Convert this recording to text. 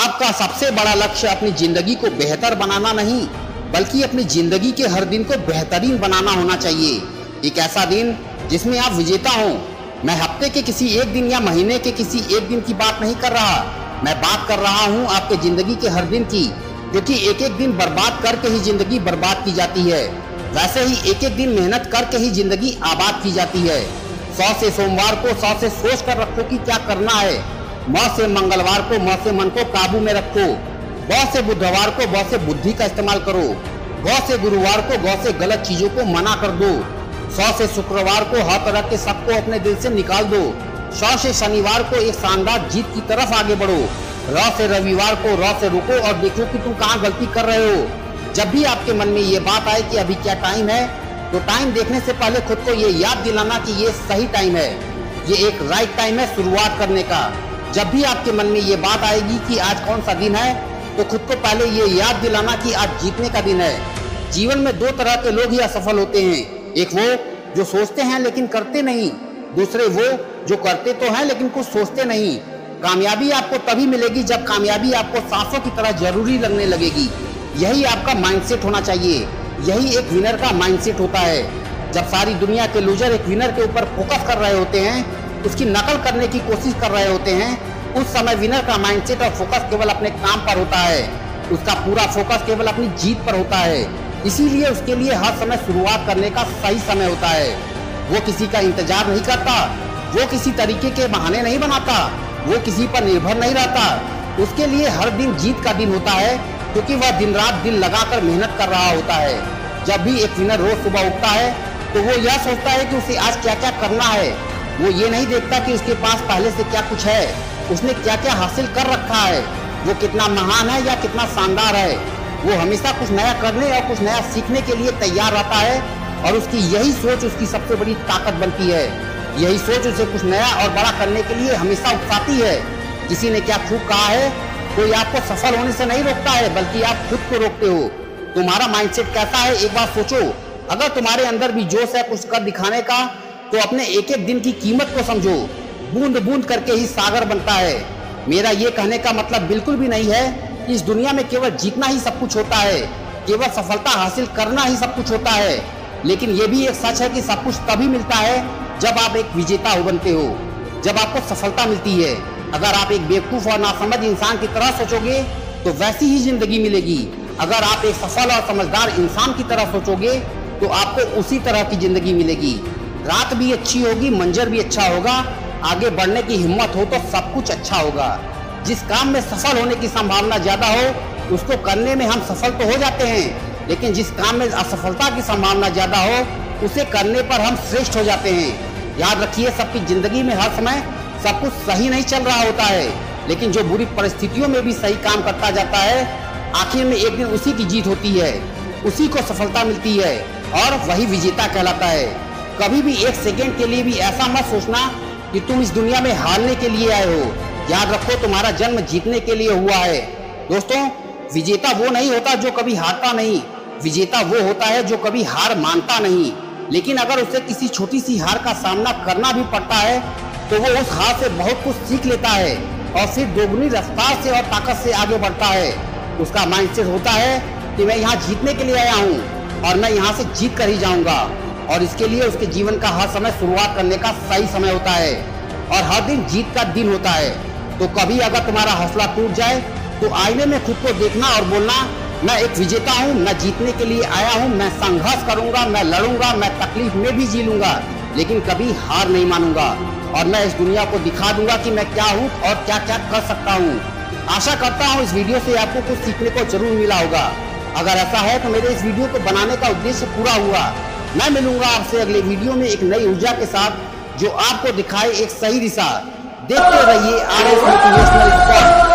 आपका सबसे बड़ा लक्ष्य अपनी जिंदगी को बेहतर बनाना नहीं, बल्कि अपनी जिंदगी के हर दिन को बेहतरीन बनाना होना चाहिए। एक ऐसा दिन जिसमें आप विजेता हों। मैं हफ्ते के किसी एक दिन या महीने के किसी एक दिन की बात नहीं कर रहा, मैं बात कर रहा हूँ आपके जिंदगी के हर दिन की, क्योंकि एक एक दिन बर्बाद करके ही जिंदगी बर्बाद की जाती है। वैसे ही एक एक दिन मेहनत करके ही जिंदगी आबाद की जाती है। 100 से सोमवार को 100 से सोच कर रखो कि क्या करना है। 9 से मंगलवार को 9 से मन को काबू में रखो। 9 से बुधवार को 9 से बुद्धि का इस्तेमाल करो। 9 से गुरुवार को 9 से गलत चीजों को मना कर दो। 100 से शुक्रवार को हर तरह के सबको अपने दिल से निकाल दो। 100 से शनिवार को एक शानदार जीत की तरफ आगे बढ़ो। 9 से रविवार को 9 से रुको और देखो कि तुम कहाँ गलती कर रहे हो। जब भी आपके मन में ये बात आए कि अभी क्या टाइम है, तो टाइम देखने से पहले खुद को ये याद दिलाना कि ये सही टाइम है, ये एक राइट टाइम है शुरुआत करने का। जब भी आपके मन में ये बात आएगी कि आज कौन सा दिन है, तो खुद को पहले ये याद दिलाना कि आज जीतने का दिन है। जीवन में 2 तरह के लोग ही असफल होते हैं, एक वो जो सोचते हैं लेकिन करते नहीं, दूसरे वो जो करते तो हैं लेकिन कुछ सोचते नहीं। कामयाबी आपको तभी मिलेगी जब कामयाबी आपको सांसों की तरह जरूरी लगने लगेगी। यही आपका माइंडसेट होना चाहिए, यही एक विनर का माइंडसेट होता है। जब सारी दुनिया के लूजर एक विनर के ऊपर फोकस कर रहे होते हैं, उसकी नकल करने की कोशिश कर रहे होते हैं, उस समय विनर का माइंडसेट और फोकस केवल अपने काम पर होता है। उसका पूरा फोकस केवल अपनी जीत पर होता है। इसीलिए उसके लिए हर समय शुरुआत करने का सही समय होता है। वो किसी का इंतजार नहीं करता, वो किसी तरीके के बहाने नहीं बनाता, वो किसी पर निर्भर नहीं रहता। उसके लिए हर दिन जीत का दिन होता है, क्योंकि वह दिन रात दिल लगाकर मेहनत कर रहा होता है। जब भी एक विनर रोज सुबह उठता है, तो वो यह सोचता है कि उसे आज क्या क्या करना है। वो ये नहीं देखता कि उसके पास पहले से क्या कुछ है, उसने क्या क्या हासिल कर रखा है, वो कितना महान है या कितना शानदार है। वो हमेशा कुछ नया करने और कुछ नया सीखने के लिए तैयार रहता है, और उसकी यही सोच उसकी सबसे बड़ी ताकत बनती है। यही सोच उसे कुछ नया और बड़ा करने के लिए हमेशा उकसाती है। किसी ने क्या खूब कहा है, कोई आपको सफल होने से नहीं रोकता है, बल्कि आप खुद को रोकते हो। तुम्हारा माइंडसेट कैसा है, एक बार सोचो। अगर तुम्हारे अंदर भी जोश है कुछ कर दिखाने का, तो अपने एक एक दिन की कीमत को समझो। बूंद बूंद करके ही सागर बनता है। मेरा ये कहने का मतलब बिल्कुल भी नहीं है कि इस दुनिया में केवल जीतना ही सब कुछ होता है, केवल सफलता हासिल करना ही सब कुछ होता है। लेकिन ये भी एक सच है कि सब कुछ तभी मिलता है जब आप एक विजेता बनते हो, जब आपको सफलता मिलती है। अगर आप एक बेवकूफ और नासमझ इंसान की तरह सोचोगे, तो वैसी ही जिंदगी मिलेगी। अगर आप एक सफल और समझदार इंसान की तरह सोचोगे, तो आपको उसी तरह की जिंदगी मिलेगी। रात भी अच्छी होगी, मंजर भी अच्छा होगा, आगे बढ़ने की हिम्मत हो तो सब कुछ अच्छा होगा। जिस काम में सफल होने की संभावना ज्यादा हो, उसको करने में हम सफल तो हो जाते हैं, लेकिन जिस काम में असफलता की संभावना ज्यादा हो, उसे करने पर हम श्रेष्ठ हो जाते हैं। याद रखिए, सबकी जिंदगी में हर समय सब कुछ सही नहीं चल रहा होता है, लेकिन जो बुरी परिस्थितियों में भी सही काम करता जाता है, आखिर में एक दिन उसी की जीत होती है, उसी को सफलता मिलती है, और वही विजेता कहलाता है। कभी भी एक सेकेंड के लिए भी ऐसा मत सोचना कि तुम इस दुनिया में हारने के लिए आए हो। याद रखो, तुम्हारा जन्म जीतने के लिए हुआ है। दोस्तों, विजेता वो नहीं होता जो कभी हारता नहीं, विजेता वो होता है जो कभी हार मानता नहीं। लेकिन अगर उसे किसी छोटी सी हार का सामना करना भी पड़ता है, तो वो उस हार से बहुत कुछ सीख लेता है और फिर दोगुनी रफ्तार से और ताकत से आगे बढ़ता है। उसका माइंडसेट होता है कि मैं यहाँ जीतने के लिए आया हूँ और मैं यहाँ से जीत कर ही जाऊँगा। और इसके लिए उसके जीवन का हर समय शुरुआत करने का सही समय होता है, और हर दिन जीत का दिन होता है। तो कभी अगर तुम्हारा हौसला टूट जाए, तो आईने में खुद को देखना और बोलना, मैं एक विजेता हूँ, मैं जीतने के लिए आया हूँ, मैं संघर्ष करूंगा, मैं लड़ूंगा, मैं तकलीफ में भी जी लूंगा, लेकिन कभी हार नहीं मानूंगा, और मैं इस दुनिया को दिखा दूंगा कि मैं क्या हूँ और क्या क्या कर सकता हूँ। आशा करता हूँ इस वीडियो से आपको कुछ सीखने को जरूर मिला होगा। अगर ऐसा है तो मेरे इस वीडियो को बनाने का उद्देश्य पूरा हुआ। मैं मिलूंगा आपसे अगले वीडियो में एक नई ऊर्जा के साथ, जो आपको दिखाए एक सही दिशा। देखते रहिए RS मोटिवेशनल रिपोर्ट।